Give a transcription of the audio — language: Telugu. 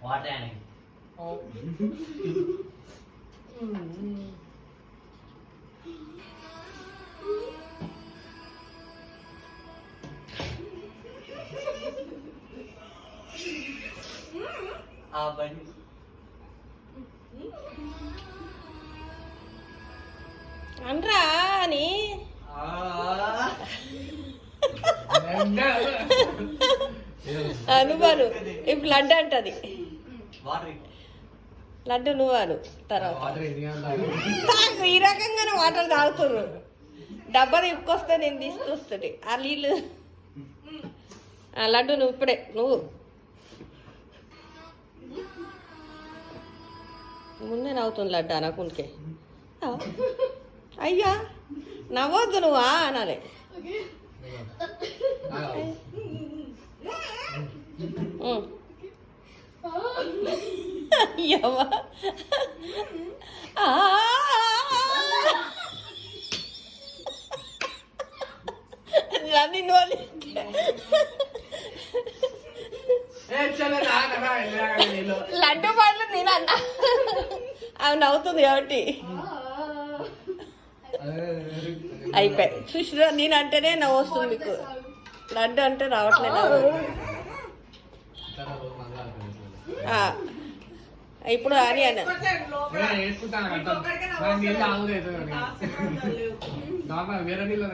వాటర్ అని బండి అనరా అని నువ్వు ఇప్పుడు లడ్డు అంటది లడ్డు నువ్వు అను తర్వాత ఈ రకంగానే వాటర్ తాగుతున్నారు డబ్బా తిప్పుకొస్తే నేను తీసుకొస్తుంది ఆ నీళ్ళు లడ్డు నువ్వు ఇప్పుడే నువ్వు ముందే నవ్వుతుంది లడ్డు అనకుంటే అయ్యా నవ్వద్దు నువ్వా అనాలి అయ్యవ్వా నిన్ను లడ్డు పళ్ళు నేనన్నా అవి నవ్వుతుంది కాబట్టి అయిపోయి చూసిరా నేనంటేనే నవ్వు వస్తుంది మీకు లడ్డు అంటే రావట్లేదు ఇప్పుడు అని అన్న వేరే నీళ్ళు